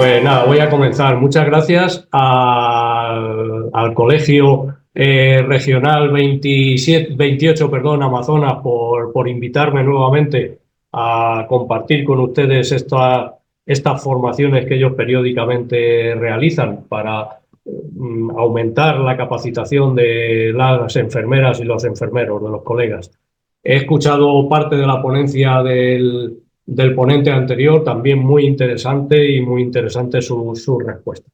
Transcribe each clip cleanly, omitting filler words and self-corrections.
Pues nada, voy a comenzar. Muchas gracias al Colegio Regional 28, perdón, Amazonas, por invitarme nuevamente a compartir con ustedes estas formaciones que ellos periódicamente realizan para aumentar la capacitación de las enfermeras y los enfermeros, de los colegas. He escuchado parte de la ponencia del ponente anterior, también muy interesante y muy interesante su respuesta.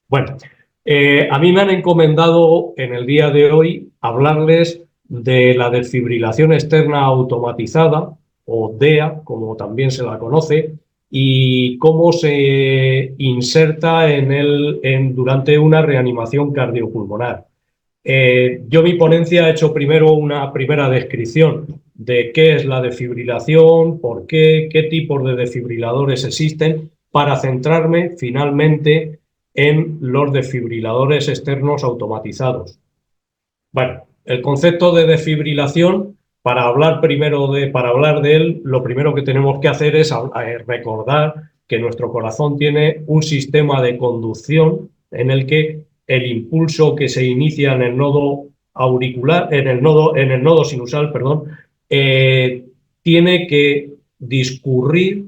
Bueno, a mí me han encomendado en el día de hoy hablarles de la desfibrilación externa automatizada, o DEA, como también se la conoce, y cómo se inserta durante una reanimación cardiopulmonar. Yo mi ponencia he hecho primero una primera descripción de qué es la desfibrilación, por qué tipos de desfibriladores existen, para centrarme finalmente en los desfibriladores externos automatizados. Bueno, el concepto de desfibrilación, para hablar de él, lo primero que tenemos que hacer es recordar que nuestro corazón tiene un sistema de conducción en el que el impulso que se inicia en el nodo auricular, en el nodo sinusal, perdón, tiene que discurrir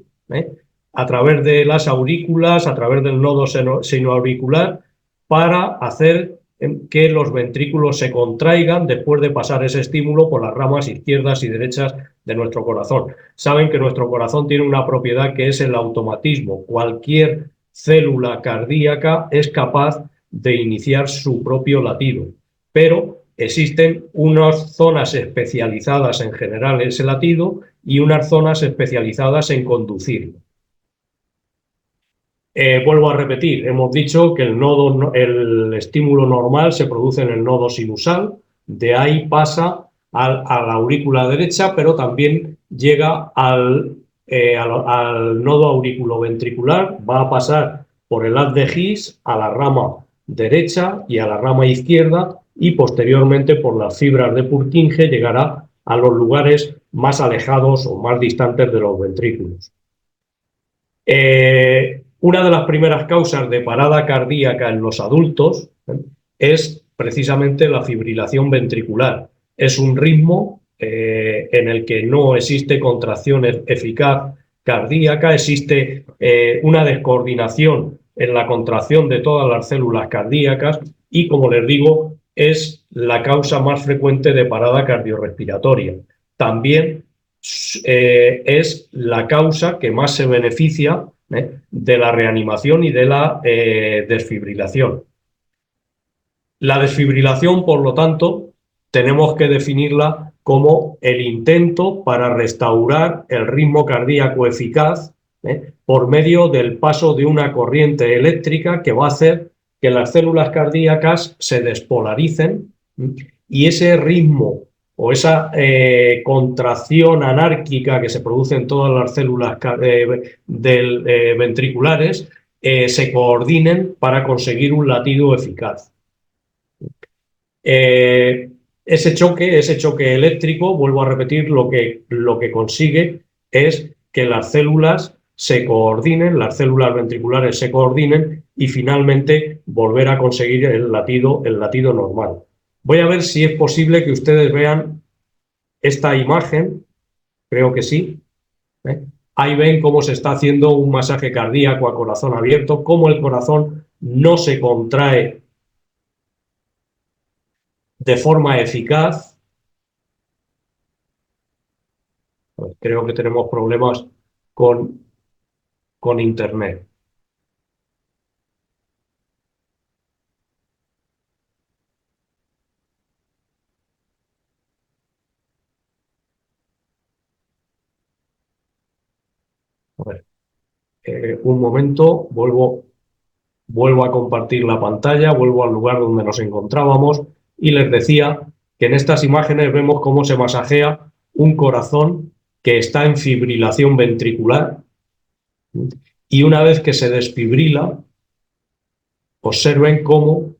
a través de las aurículas, a través del nodo senoauricular, para hacer que los ventrículos se contraigan después de pasar ese estímulo por las ramas izquierdas y derechas de nuestro corazón. Saben que nuestro corazón tiene una propiedad que es el automatismo. Cualquier célula cardíaca es capaz de iniciar su propio latido, pero existen unas zonas especializadas en generar ese latido y unas zonas especializadas en conducirlo. Vuelvo a repetir, hemos dicho que el estímulo normal se produce en el nodo sinusal, de ahí pasa a la aurícula derecha, pero también llega al nodo auriculoventricular, va a pasar por el haz de His a la rama derecha y a la rama izquierda, y posteriormente por las fibras de Purkinje llegará a los lugares más alejados o más distantes de los ventrículos. Una de las primeras causas de parada cardíaca en los adultos es precisamente la fibrilación ventricular. Es un ritmo en el que no existe contracción eficaz cardíaca, existe una descoordinación en la contracción de todas las células cardíacas y, como les digo, es la causa más frecuente de parada cardiorrespiratoria. También es la causa que más se beneficia de la reanimación y de la desfibrilación. La desfibrilación, por lo tanto, tenemos que definirla como el intento para restaurar el ritmo cardíaco eficaz por medio del paso de una corriente eléctrica que va a hacer que las células cardíacas se despolaricen y ese ritmo o esa contracción anárquica que se produce en todas las células ventriculares se coordinen para conseguir un latido eficaz. Ese choque eléctrico, vuelvo a repetir, lo que consigue es que las células se coordinen, las células ventriculares se coordinen y finalmente volver a conseguir el latido normal. Voy a ver si es posible que ustedes vean esta imagen, creo que sí. Ahí ven cómo se está haciendo un masaje cardíaco a corazón abierto, cómo el corazón no se contrae de forma eficaz. Creo que tenemos problemas con internet. A ver, un momento, vuelvo a compartir la pantalla, vuelvo al lugar donde nos encontrábamos y les decía que en estas imágenes vemos cómo se masajea un corazón que está en fibrilación ventricular y una vez que se desfibrila, observen cómo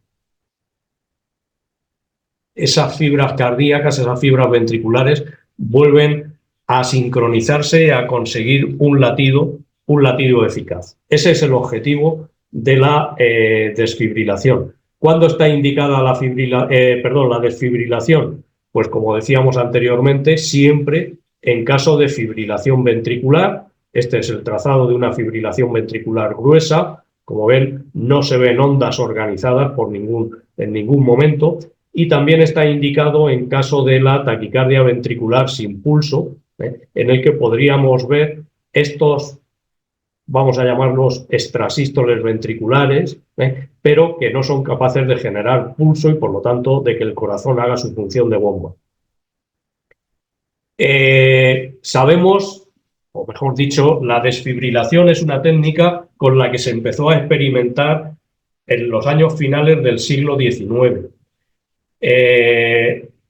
esas fibras cardíacas, esas fibras ventriculares vuelven a sincronizarse, a conseguir un latido un latido eficaz. Ese es el objetivo de la desfibrilación. ¿Cuándo está indicada la desfibrilación? Pues como decíamos anteriormente, siempre en caso de fibrilación ventricular. Este es el trazado de una fibrilación ventricular gruesa. Como ven, no se ven ondas organizadas en ningún momento. Y también está indicado en caso de la taquicardia ventricular sin pulso, en el que podríamos ver estos, vamos a llamarlos extrasístoles ventriculares, pero que no son capaces de generar pulso y por lo tanto de que el corazón haga su función de bomba. Sabemos, o mejor dicho, la desfibrilación es una técnica con la que se empezó a experimentar en los años finales del siglo XIX.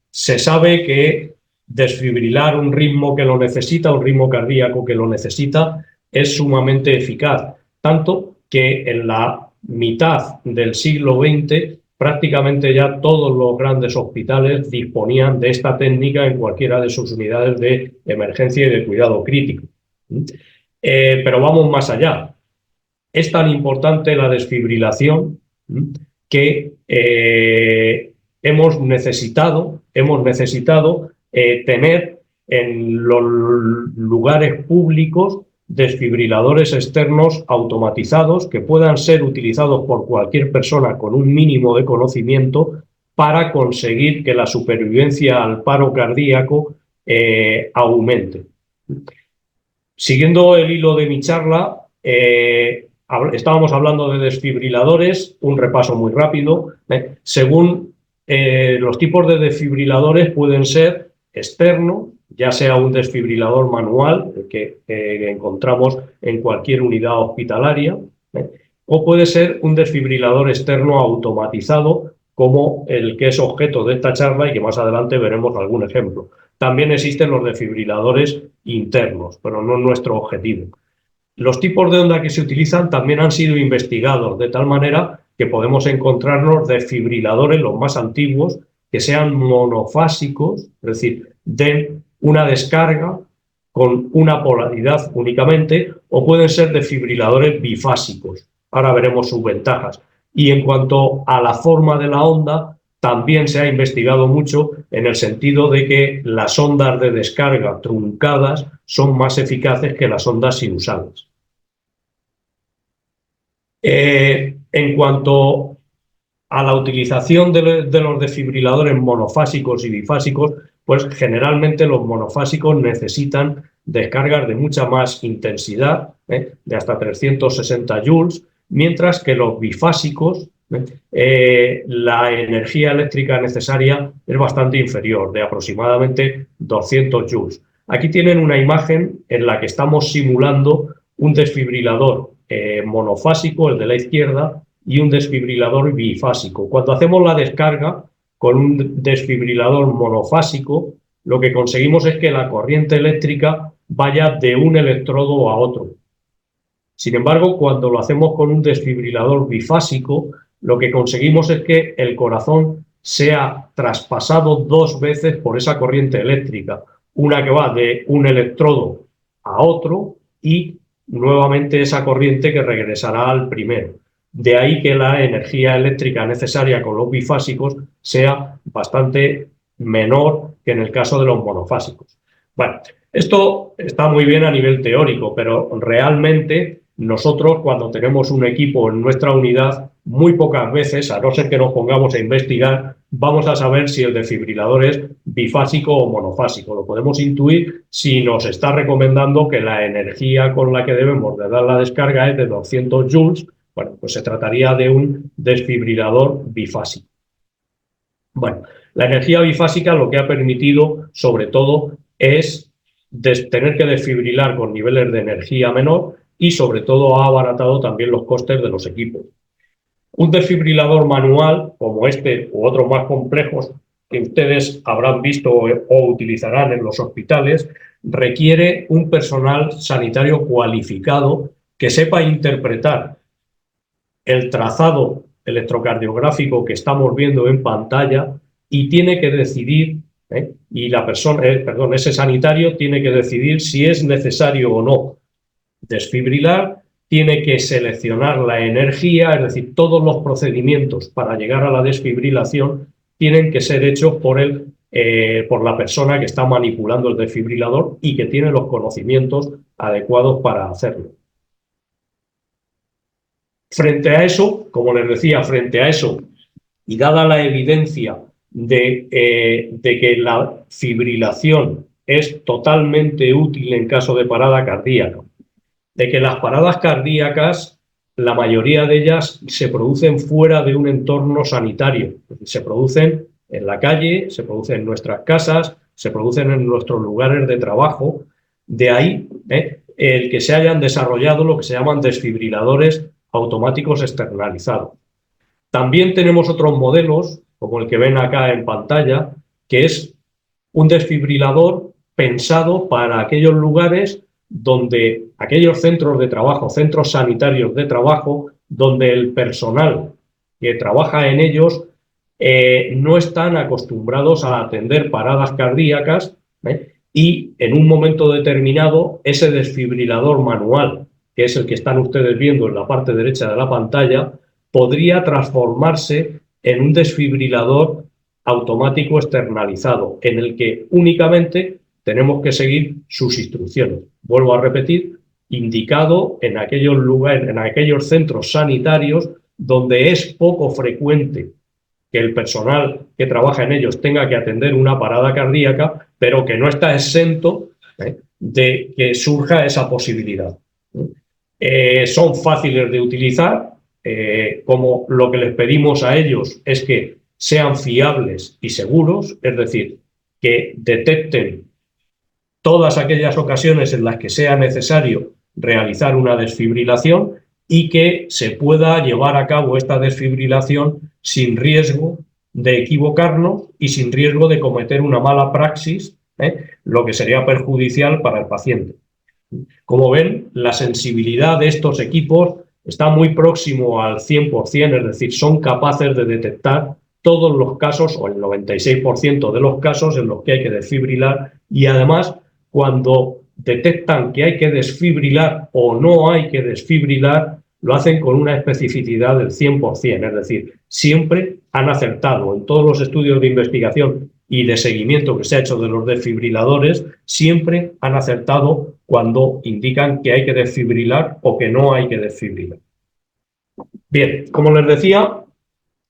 Se sabe que desfibrilar un ritmo que lo necesita, un ritmo cardíaco que lo necesita, es sumamente eficaz, tanto que en la mitad del siglo XX prácticamente ya todos los grandes hospitales disponían de esta técnica en cualquiera de sus unidades de emergencia y de cuidado crítico. Pero vamos más allá. Es tan importante la desfibrilación que hemos necesitado tener en los lugares públicos desfibriladores externos automatizados que puedan ser utilizados por cualquier persona con un mínimo de conocimiento para conseguir que la supervivencia al paro cardíaco aumente. Siguiendo el hilo de mi charla, estábamos hablando de desfibriladores, un repaso muy rápido. Según los tipos de desfibriladores pueden ser externos, ya sea un desfibrilador manual, que encontramos en cualquier unidad hospitalaria, o puede ser un desfibrilador externo automatizado, como el que es objeto de esta charla y que más adelante veremos algún ejemplo. También existen los desfibriladores internos, pero no es nuestro objetivo. Los tipos de onda que se utilizan también han sido investigados, de tal manera que podemos encontrarnos desfibriladores, los más antiguos, que sean monofásicos, es decir, den una descarga con una polaridad únicamente, o pueden ser desfibriladores bifásicos. Ahora veremos sus ventajas. Y en cuanto a la forma de la onda, también se ha investigado mucho en el sentido de que las ondas de descarga truncadas son más eficaces que las ondas sinusales. En cuanto a la utilización de los desfibriladores monofásicos y bifásicos, pues generalmente los monofásicos necesitan descargas de mucha más intensidad, de hasta 360 joules, mientras que los bifásicos, la energía eléctrica necesaria es bastante inferior, de aproximadamente 200 joules. Aquí tienen una imagen en la que estamos simulando un desfibrilador monofásico, el de la izquierda, y un desfibrilador bifásico. Cuando hacemos la descarga con un desfibrilador monofásico, lo que conseguimos es que la corriente eléctrica vaya de un electrodo a otro. Sin embargo, cuando lo hacemos con un desfibrilador bifásico, lo que conseguimos es que el corazón sea traspasado dos veces por esa corriente eléctrica, una que va de un electrodo a otro y nuevamente esa corriente que regresará al primero. De ahí que la energía eléctrica necesaria con los bifásicos sea bastante menor que en el caso de los monofásicos. Bueno, esto está muy bien a nivel teórico, pero realmente nosotros, cuando tenemos un equipo en nuestra unidad, muy pocas veces, a no ser que nos pongamos a investigar, vamos a saber si el desfibrilador es bifásico o monofásico. Lo podemos intuir si nos está recomendando que la energía con la que debemos de dar la descarga es de 200 joules. Bueno, pues se trataría de un desfibrilador bifásico. Bueno, la energía bifásica lo que ha permitido, sobre todo, es tener que desfibrilar con niveles de energía menor y, sobre todo, ha abaratado también los costes de los equipos. Un desfibrilador manual, como este u otros más complejos que ustedes habrán visto o utilizarán en los hospitales, requiere un personal sanitario cualificado que sepa interpretar el trazado electrocardiográfico que estamos viendo en pantalla y tiene que decidir, y ese sanitario tiene que decidir si es necesario o no desfibrilar, tiene que seleccionar la energía, es decir, todos los procedimientos para llegar a la desfibrilación tienen que ser hechos por la persona que está manipulando el desfibrilador y que tiene los conocimientos adecuados para hacerlo. Frente a eso, como les decía, frente a eso, y dada la evidencia de que la fibrilación es totalmente útil en caso de parada cardíaca, de que las paradas cardíacas, la mayoría de ellas se producen fuera de un entorno sanitario, se producen en la calle, se producen en nuestras casas, se producen en nuestros lugares de trabajo, de ahí el que se hayan desarrollado lo que se llaman desfibriladores automáticos externalizados. También tenemos otros modelos, como el que ven acá en pantalla, que es un desfibrilador pensado para aquellos lugares donde aquellos centros de trabajo, centros sanitarios de trabajo, donde el personal que trabaja en ellos no están acostumbrados a atender paradas cardíacas y en un momento determinado ese desfibrilador manual, que es el que están ustedes viendo en la parte derecha de la pantalla, podría transformarse en un desfibrilador automático externalizado, en el que únicamente tenemos que seguir sus instrucciones. Vuelvo a repetir, indicado en aquellos lugares, en aquellos centros sanitarios donde es poco frecuente que el personal que trabaja en ellos tenga que atender una parada cardíaca, pero que no está exento de que surja esa posibilidad. Son fáciles de utilizar, como lo que les pedimos a ellos es que sean fiables y seguros, es decir, que detecten todas aquellas ocasiones en las que sea necesario realizar una desfibrilación y que se pueda llevar a cabo esta desfibrilación sin riesgo de equivocarnos y sin riesgo de cometer una mala praxis, lo que sería perjudicial para el paciente. Como ven, la sensibilidad de estos equipos está muy próximo al 100%, es decir, son capaces de detectar todos los casos o el 96% de los casos en los que hay que desfibrilar y además cuando detectan que hay que desfibrilar o no hay que desfibrilar, lo hacen con una especificidad del 100%, es decir, siempre han acertado en todos los estudios de investigación y de seguimiento que se ha hecho de los desfibriladores, siempre han acertado cuando indican que hay que desfibrilar o que no hay que desfibrilar. Bien, como les decía,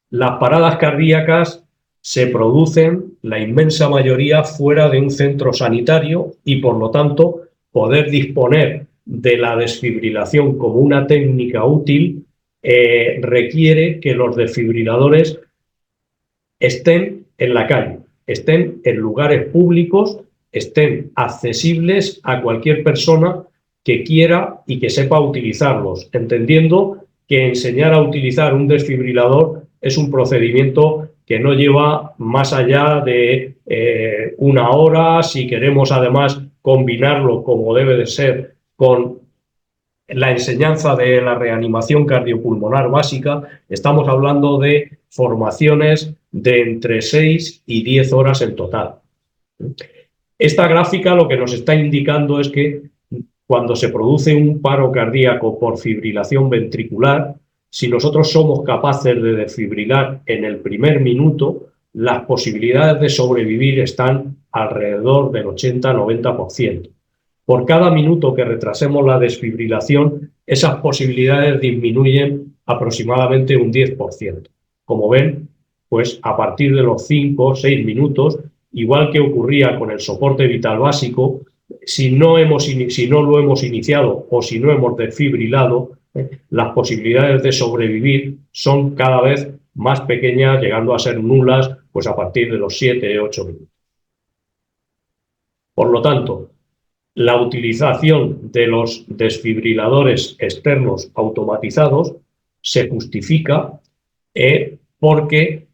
las paradas cardíacas se producen, la inmensa mayoría, fuera de un centro sanitario y, por lo tanto, poder disponer de la desfibrilación como una técnica útil requiere que los desfibriladores estén en la calle, estén en lugares públicos, estén accesibles a cualquier persona que quiera y que sepa utilizarlos, entendiendo que enseñar a utilizar un desfibrilador es un procedimiento que no lleva más allá de una hora. Si queremos además combinarlo como debe de ser con la enseñanza de la reanimación cardiopulmonar básica, estamos hablando de formaciones de entre 6 y 10 horas en total. Esta gráfica lo que nos está indicando es que cuando se produce un paro cardíaco por fibrilación ventricular, si nosotros somos capaces de desfibrilar en el primer minuto, las posibilidades de sobrevivir están alrededor del 80-90%. Por cada minuto que retrasemos la desfibrilación, esas posibilidades disminuyen aproximadamente un 10%. Como ven, pues a partir de los 5 o 6 minutos, igual que ocurría con el soporte vital básico, si no lo hemos iniciado o si no hemos desfibrilado, las posibilidades de sobrevivir son cada vez más pequeñas, llegando a ser nulas pues a partir de los 7 o 8 minutos. Por lo tanto, la utilización de los desfibriladores externos automatizados se justifica porque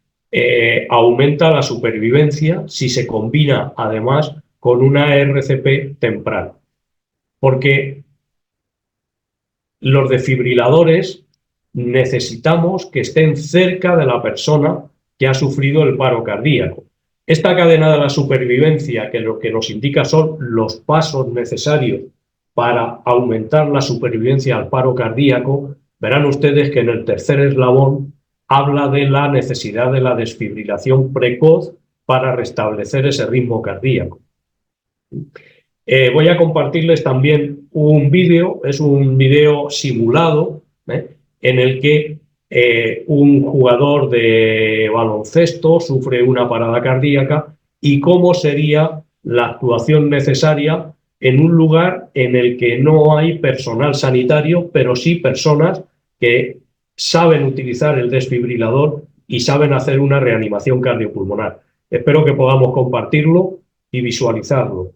aumenta la supervivencia si se combina además con una RCP temprana. Porque los desfibriladores necesitamos que estén cerca de la persona que ha sufrido el paro cardíaco. Esta cadena de la supervivencia, que lo que nos indica son los pasos necesarios para aumentar la supervivencia al paro cardíaco, verán ustedes que en el tercer eslabón habla de la necesidad de la desfibrilación precoz para restablecer ese ritmo cardíaco. Voy a compartirles también un vídeo, es un vídeo simulado, en el que un jugador de baloncesto sufre una parada cardíaca y cómo sería la actuación necesaria en un lugar en el que no hay personal sanitario, pero sí personas que saben utilizar el desfibrilador y saben hacer una reanimación cardiopulmonar. Espero que podamos compartirlo y visualizarlo.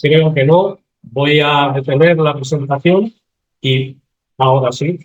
Creo que no. Voy a detener la presentación y ahora sí.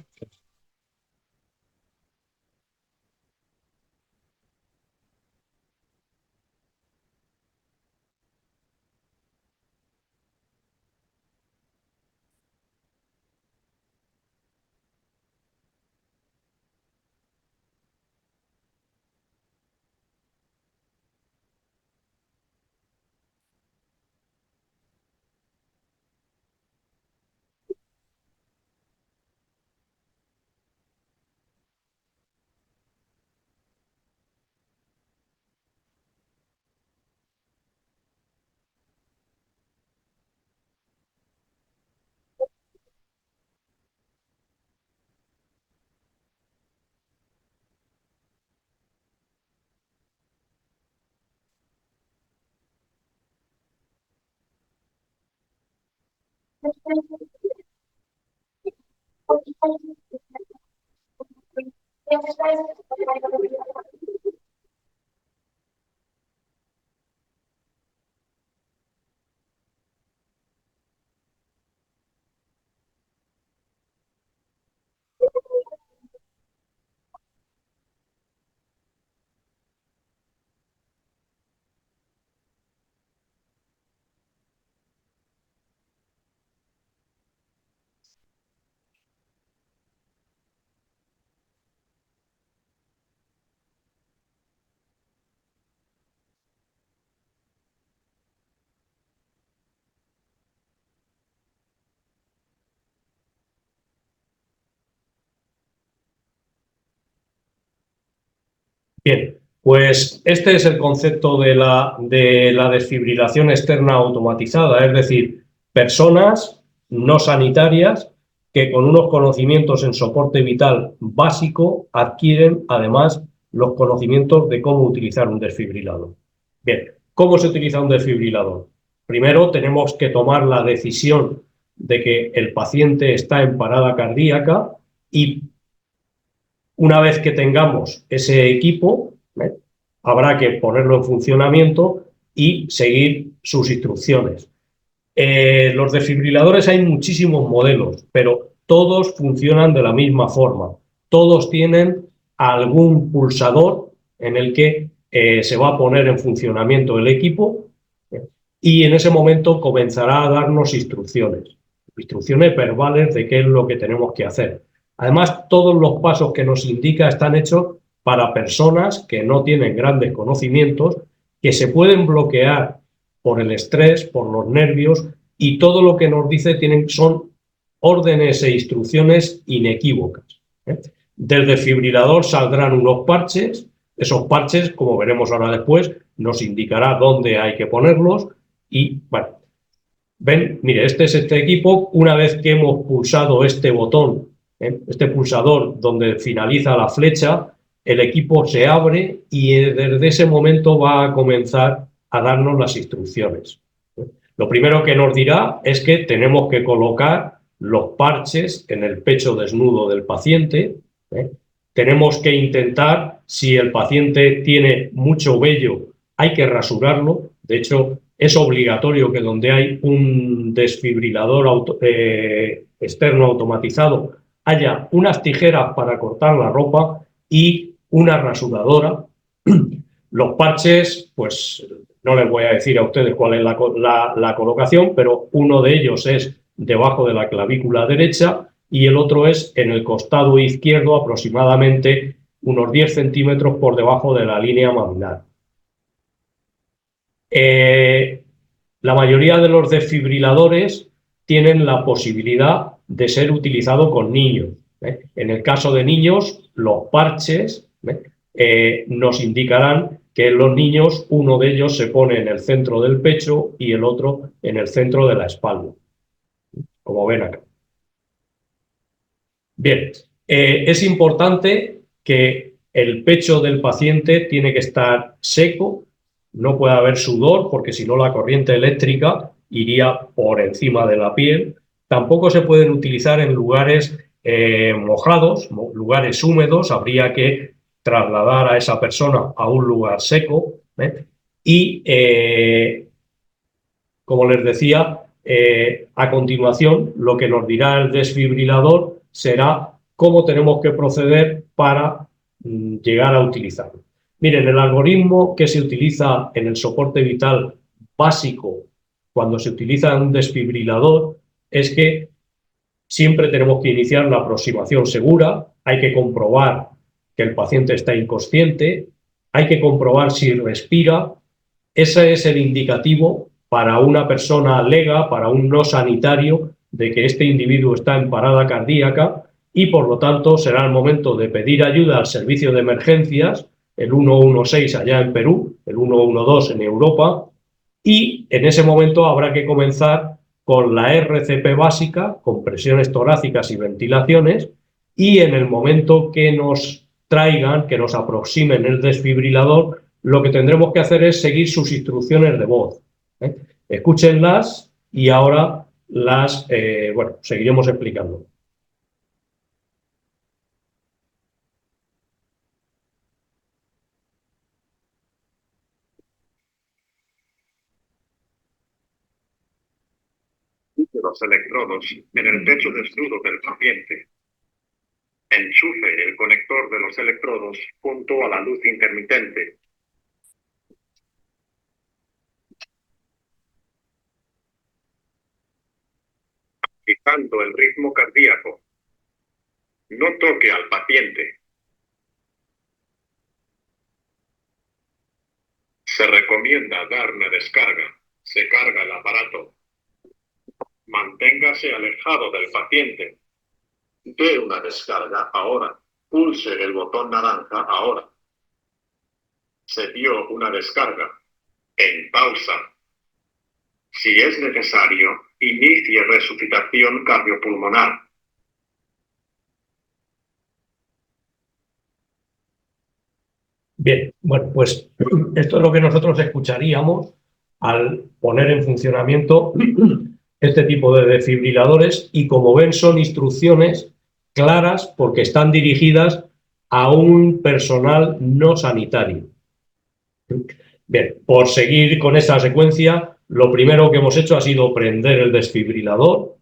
Bien, pues este es el concepto de la desfibrilación externa automatizada, es decir, personas no sanitarias que con unos conocimientos en soporte vital básico adquieren además los conocimientos de cómo utilizar un desfibrilador. Bien, ¿cómo se utiliza un desfibrilador? Primero tenemos que tomar la decisión de que el paciente está en parada cardíaca y una vez que tengamos ese equipo, habrá que ponerlo en funcionamiento y seguir sus instrucciones. Los desfibriladores hay muchísimos modelos, pero todos funcionan de la misma forma. Todos tienen algún pulsador en el que se va a poner en funcionamiento el equipo y en ese momento comenzará a darnos instrucciones verbales de qué es lo que tenemos que hacer. Además, todos los pasos que nos indica están hechos para personas que no tienen grandes conocimientos, que se pueden bloquear por el estrés, por los nervios, y todo lo que nos dice son órdenes e instrucciones inequívocas. Del desfibrilador saldrán unos parches, esos parches, como veremos ahora después, nos indicará dónde hay que ponerlos y, bueno, ven, mire, este es este equipo. Una vez que hemos pulsado este botón, este pulsador donde finaliza la flecha, el equipo se abre y desde ese momento va a comenzar a darnos las instrucciones. Lo primero que nos dirá es que tenemos que colocar los parches en el pecho desnudo del paciente. Tenemos que intentar, si el paciente tiene mucho vello, hay que rasurarlo. De hecho, es obligatorio que donde hay un desfibrilador externo automatizado haya unas tijeras para cortar la ropa y una rasuradora. Los parches, pues no les voy a decir a ustedes cuál es la colocación, pero uno de ellos es debajo de la clavícula derecha y el otro es en el costado izquierdo, aproximadamente unos 10 centímetros por debajo de la línea mamilar. La mayoría de los desfibriladores tienen la posibilidad de ser utilizado con niños. En el caso de niños, los parches nos indicarán que en los niños uno de ellos se pone en el centro del pecho y el otro en el centro de la espalda, como ven acá. Bien, es importante que el pecho del paciente tiene que estar seco, no puede haber sudor porque si no la corriente eléctrica iría por encima de la piel. Tampoco se pueden utilizar en lugares mojados, lugares húmedos, habría que trasladar a esa persona a un lugar seco. Y, como les decía, a continuación lo que nos dirá el desfibrilador será cómo tenemos que proceder para llegar a utilizarlo. Miren, el algoritmo que se utiliza en el soporte vital básico cuando se utiliza un desfibrilador es que siempre tenemos que iniciar la aproximación segura, hay que comprobar que el paciente está inconsciente, hay que comprobar si respira. Ese es el indicativo para una persona lega, para un no sanitario, de que este individuo está en parada cardíaca y por lo tanto será el momento de pedir ayuda al servicio de emergencias, el 116 allá en Perú, el 112 en Europa, y en ese momento habrá que comenzar con la RCP básica, con presiones torácicas y ventilaciones, y en el momento que nos traigan, que nos aproximen el desfibrilador, lo que tendremos que hacer es seguir sus instrucciones de voz. Escúchenlas y ahora las, seguiremos explicando. Los electrodos en el pecho desnudo del paciente. Enchufe el conector de los electrodos junto a la luz intermitente. Fijando el ritmo cardíaco. No toque al paciente. Se recomienda dar una descarga. Se carga el aparato. Manténgase alejado del paciente. Dé una descarga ahora. Pulse el botón naranja ahora. Se dio una descarga. En pausa. Si es necesario, inicie resucitación cardiopulmonar. Bien, bueno, pues esto es lo que nosotros escucharíamos al poner en funcionamiento este tipo de desfibriladores y, como ven, son instrucciones claras porque están dirigidas a un personal no sanitario. Bien, por seguir con esta secuencia, lo primero que hemos hecho ha sido prender el desfibrilador.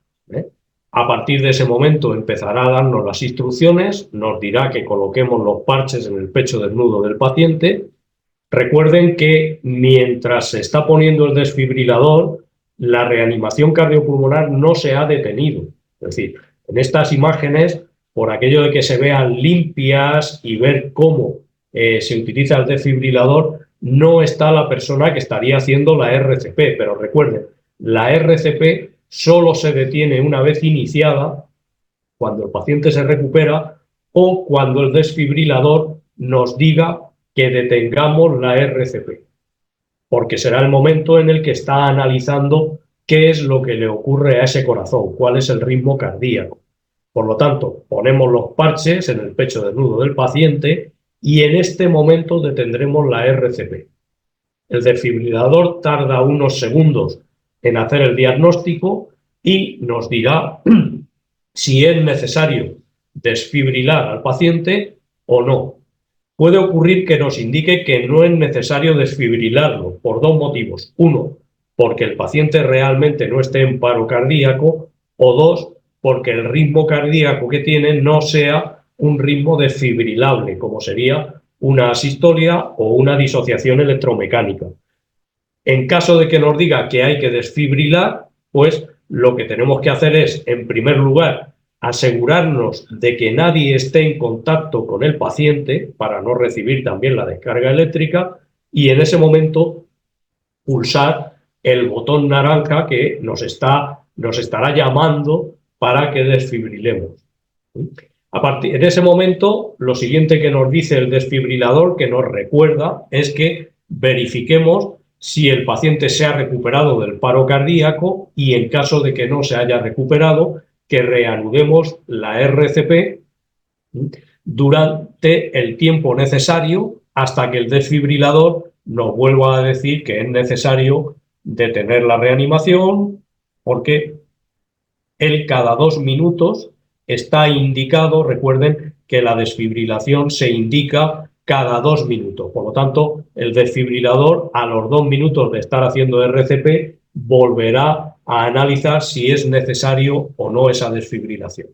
A partir de ese momento empezará a darnos las instrucciones, nos dirá que coloquemos los parches en el pecho desnudo del paciente. Recuerden que mientras se está poniendo el desfibrilador, la reanimación cardiopulmonar no se ha detenido. Es decir, en estas imágenes, por aquello de que se vean limpias y ver cómo se utiliza el desfibrilador, no está la persona que estaría haciendo la RCP, pero recuerden, la RCP solo se detiene una vez iniciada, cuando el paciente se recupera o cuando el desfibrilador nos diga que detengamos la RCP, porque será el momento en el que está analizando qué es lo que le ocurre a ese corazón, cuál es el ritmo cardíaco. Por lo tanto, ponemos los parches en el pecho desnudo del paciente y en este momento detendremos la RCP. El desfibrilador tarda unos segundos en hacer el diagnóstico y nos dirá si es necesario desfibrilar al paciente o no. Puede ocurrir que nos indique que no es necesario desfibrilarlo por dos motivos. Uno, porque el paciente realmente no esté en paro cardíaco, o dos, porque el ritmo cardíaco que tiene no sea un ritmo desfibrilable, como sería una asistolia o una disociación electromecánica. En caso de que nos diga que hay que desfibrilar, pues lo que tenemos que hacer es, en primer lugar, asegurarnos de que nadie esté en contacto con el paciente para no recibir también la descarga eléctrica y en ese momento pulsar el botón naranja que nos estará llamando para que desfibrilemos. En ese momento, lo siguiente que nos dice el desfibrilador, que nos recuerda, es que verifiquemos si el paciente se ha recuperado del paro cardíaco y en caso de que no se haya recuperado, que reanudemos la RCP durante el tiempo necesario hasta que el desfibrilador nos vuelva a decir que es necesario detener la reanimación porque él cada 2 minutos está indicado, recuerden que la desfibrilación se indica cada 2 minutos. Por lo tanto, el desfibrilador a los 2 minutos de estar haciendo RCP volverá a analizar si es necesario o no esa desfibrilación.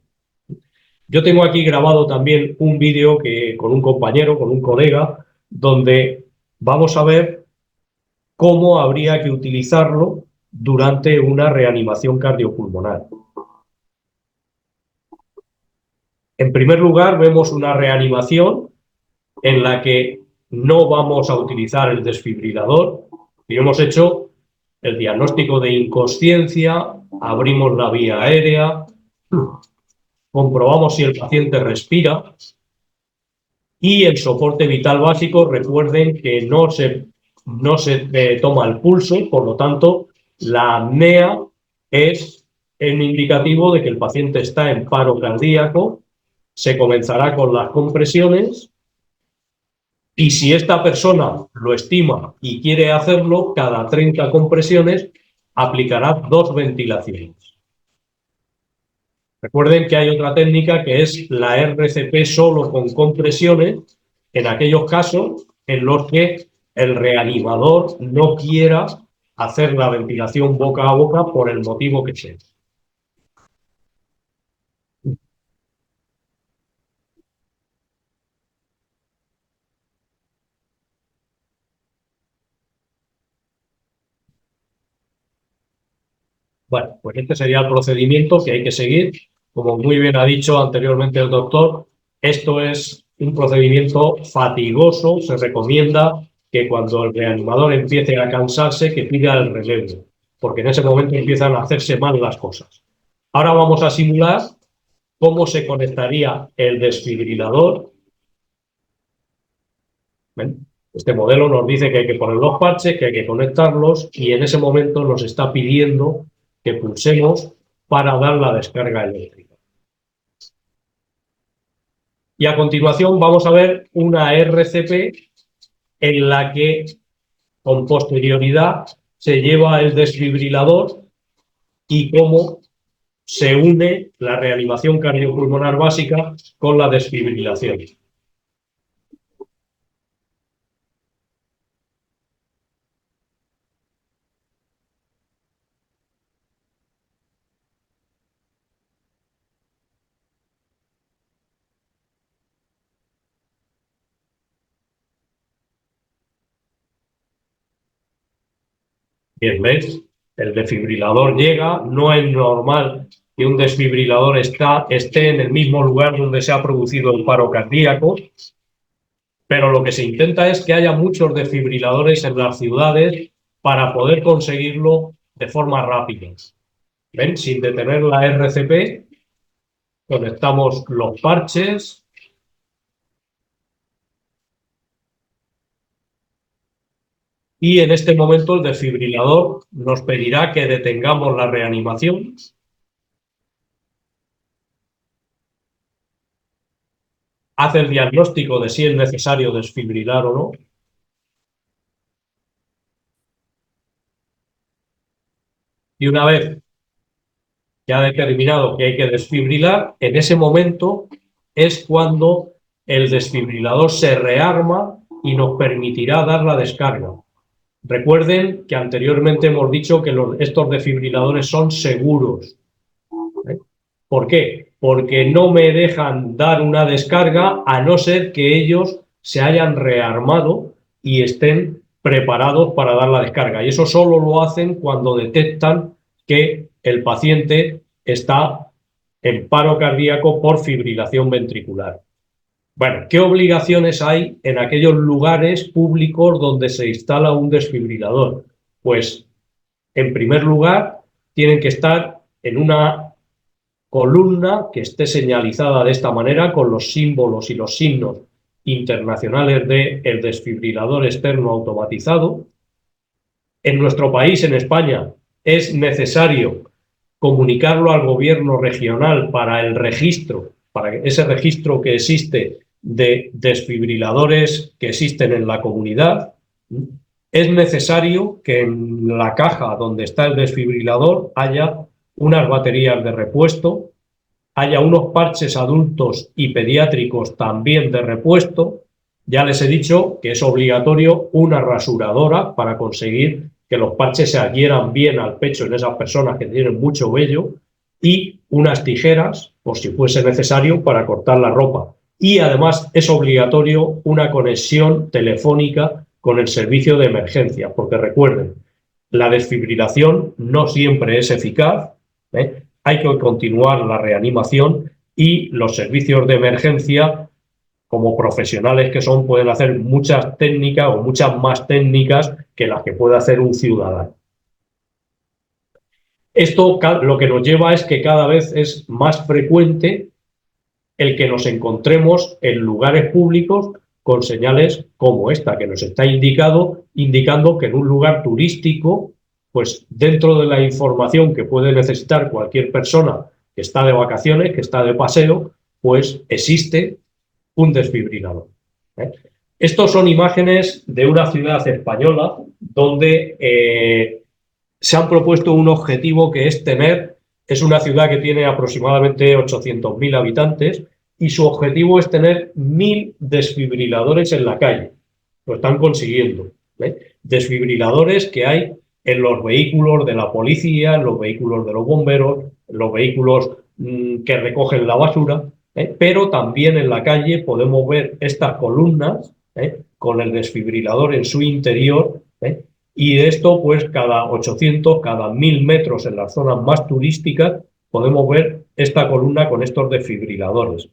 Yo tengo aquí grabado también un vídeo con un compañero, con un colega, donde vamos a ver cómo habría que utilizarlo durante una reanimación cardiopulmonar. En primer lugar, vemos una reanimación en la que no vamos a utilizar el desfibrilador y hemos hecho el diagnóstico de inconsciencia, abrimos la vía aérea, comprobamos si el paciente respira y el soporte vital básico, recuerden que no se toma el pulso, por lo tanto, la apnea es un indicativo de que el paciente está en paro cardíaco. Se comenzará con las compresiones y si esta persona lo estima y quiere hacerlo, cada 30 compresiones aplicará 2 ventilaciones. Recuerden que hay otra técnica que es la RCP solo con compresiones en aquellos casos en los que el reanimador no quiera hacer la ventilación boca a boca por el motivo que sea. Bueno, pues este sería el procedimiento que hay que seguir. Como muy bien ha dicho anteriormente el doctor, esto es un procedimiento fatigoso. Se recomienda que cuando el reanimador empiece a cansarse, que pida el relevo, porque en ese momento empiezan a hacerse mal las cosas. Ahora vamos a simular cómo se conectaría el desfibrilador. ¿Ven? Este modelo nos dice que hay que poner los parches, que hay que conectarlos y en ese momento nos está pidiendo que pulsemos para dar la descarga eléctrica. Y a continuación vamos a ver una RCP en la que con posterioridad se lleva el desfibrilador y cómo se une la reanimación cardiopulmonar básica con la desfibrilación. Bien, ¿ves? El desfibrilador llega, no es normal que un desfibrilador esté en el mismo lugar donde se ha producido el paro cardíaco, pero lo que se intenta es que haya muchos desfibriladores en las ciudades para poder conseguirlo de forma rápida. ¿Ven? Sin detener la RCP, conectamos los parches. Y en este momento el desfibrilador nos pedirá que detengamos la reanimación. Hace el diagnóstico de si es necesario desfibrilar o no. Y una vez que ha determinado que hay que desfibrilar, en ese momento es cuando el desfibrilador se rearma y nos permitirá dar la descarga. Recuerden que anteriormente hemos dicho que estos desfibriladores son seguros. ¿Por qué? Porque no me dejan dar una descarga a no ser que ellos se hayan rearmado y estén preparados para dar la descarga. Y eso solo lo hacen cuando detectan que el paciente está en paro cardíaco por fibrilación ventricular. Bueno, ¿qué obligaciones hay en aquellos lugares públicos donde se instala un desfibrilador? Pues, en primer lugar, tienen que estar en una columna que esté señalizada de esta manera con los símbolos y los signos internacionales del desfibrilador externo automatizado. En nuestro país, en España, es necesario comunicarlo al gobierno regional para el registro, para ese registro que existe de desfibriladores que existen en la comunidad. Es necesario que en la caja donde está el desfibrilador haya unas baterías de repuesto, haya unos parches adultos y pediátricos también de repuesto. Ya les he dicho que es obligatorio una rasuradora para conseguir que los parches se adhieran bien al pecho en esas personas que tienen mucho vello, y unas tijeras, por si fuese necesario, para cortar la ropa. Y además es obligatorio una conexión telefónica con el servicio de emergencia, porque recuerden, la desfibrilación no siempre es eficaz, hay que continuar la reanimación y los servicios de emergencia, como profesionales que son, pueden hacer muchas técnicas o muchas más técnicas que las que puede hacer un ciudadano. Esto lo que nos lleva es que cada vez es más frecuente el que nos encontremos en lugares públicos con señales como esta, que nos está indicando que en un lugar turístico, pues dentro de la información que puede necesitar cualquier persona que está de vacaciones, que está de paseo, pues existe un desfibrilador. Estos son imágenes de una ciudad española donde se han propuesto un objetivo que es una ciudad que tiene aproximadamente 800.000 habitantes y su objetivo es tener 1.000 desfibriladores en la calle. Lo están consiguiendo. Desfibriladores que hay en los vehículos de la policía, en los vehículos de los bomberos, en los vehículos que recogen la basura, pero también en la calle podemos ver estas columnas con el desfibrilador en su interior, y de esto, pues cada 800, cada 1.000 metros en las zonas más turísticas, podemos ver esta columna con estos desfibriladores.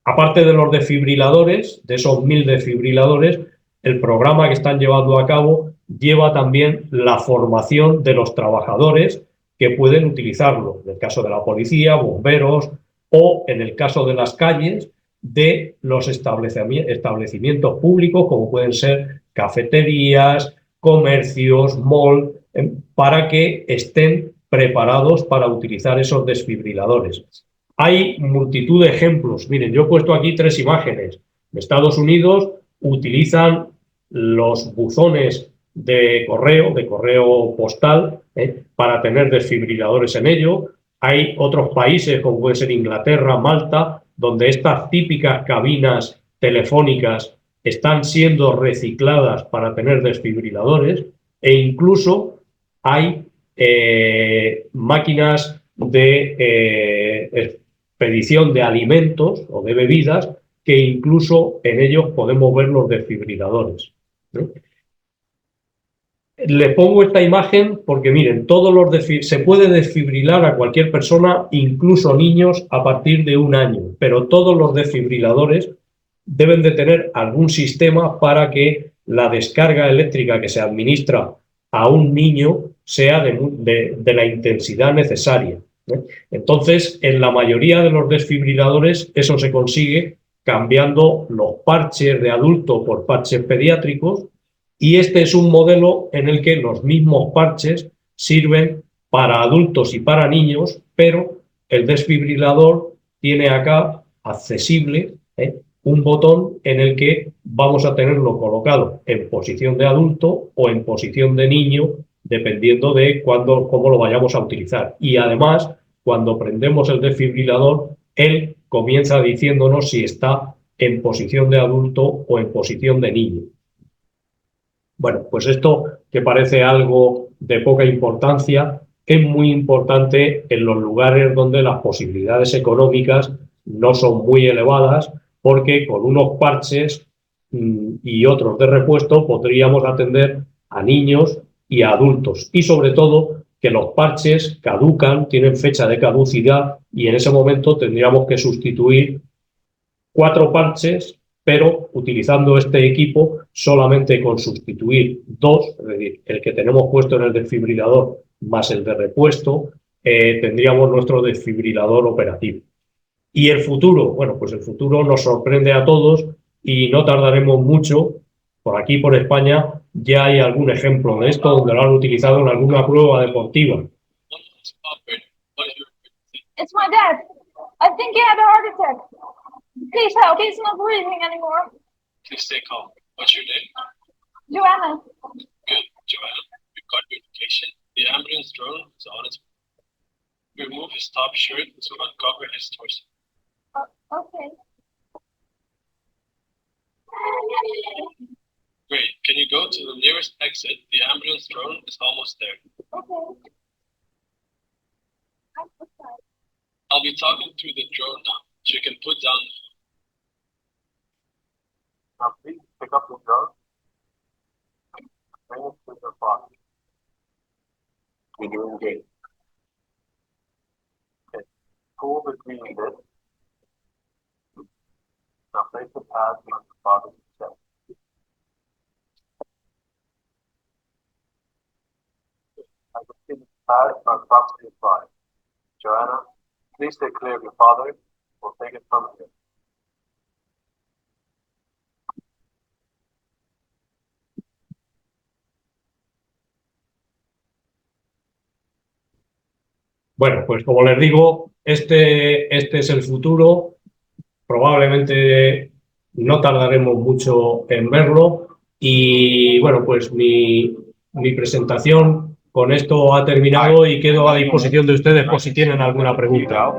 Aparte de los desfibriladores, de esos 1.000 desfibriladores, el programa que están llevando a cabo lleva también la formación de los trabajadores que pueden utilizarlo, en el caso de la policía, bomberos, o en el caso de las calles, de los establecimientos públicos, como pueden ser cafeterías, comercios, mall, para que estén preparados para utilizar esos desfibriladores. Hay multitud de ejemplos. Miren, yo he puesto aquí 3 imágenes. En Estados Unidos utilizan los buzones de correo postal, para tener desfibriladores en ello. Hay otros países, como puede ser Inglaterra, Malta, donde estas típicas cabinas telefónicas están siendo recicladas para tener desfibriladores, e incluso hay máquinas de expedición de alimentos o de bebidas que incluso en ellos podemos ver los desfibriladores. Les pongo esta imagen porque miren, se puede desfibrilar a cualquier persona, incluso niños a partir de 1 año, pero todos los desfibriladores deben de tener algún sistema para que la descarga eléctrica que se administra a un niño sea de la intensidad necesaria. Entonces, en la mayoría de los desfibriladores eso se consigue cambiando los parches de adulto por parches pediátricos, y este es un modelo en el que los mismos parches sirven para adultos y para niños, pero el desfibrilador tiene acá accesible un botón en el que vamos a tenerlo colocado en posición de adulto o en posición de niño, dependiendo de cómo lo vayamos a utilizar. Y además, cuando prendemos el desfibrilador, él comienza diciéndonos si está en posición de adulto o en posición de niño. Bueno, pues esto, que parece algo de poca importancia, es muy importante en los lugares donde las posibilidades económicas no son muy elevadas, porque con unos parches y otros de repuesto podríamos atender a niños y a adultos, y sobre todo que los parches caducan, tienen fecha de caducidad y en ese momento tendríamos que sustituir 4 parches, pero utilizando este equipo solamente con sustituir 2, es decir, el que tenemos puesto en el desfibrilador más el de repuesto, tendríamos nuestro desfibrilador operativo. Y el futuro, bueno, pues el futuro nos sorprende a todos y no tardaremos mucho. Por aquí, por España, ya hay algún ejemplo de esto donde lo han utilizado en alguna prueba deportiva. It's my dad. I think he had a heart attack. Please help. He's not breathing anymore. Please stay calm. What's your name? Joanna. Good, Joanna. You've got your medication. The ambulance drone is on its way. Remove his top shirt to uncover his torso. Okay. Great. Can you go to the nearest exit? The ambulance drone is almost there. Okay. I'll be talking through the drone now, so you can put down. Now please pick up the drone. Bring it to the box. You're doing great. Okay. Pull the green bit. Now place the pad on the bottom of the chest. I can see the pad are properly applied. Joanna, please stay clear of your father. We'll take it from here. Bueno, pues como les digo, este es el futuro. Probablemente no tardaremos mucho en verlo. Y bueno, pues mi presentación con esto ha terminado y quedo a disposición de ustedes por si tienen alguna pregunta.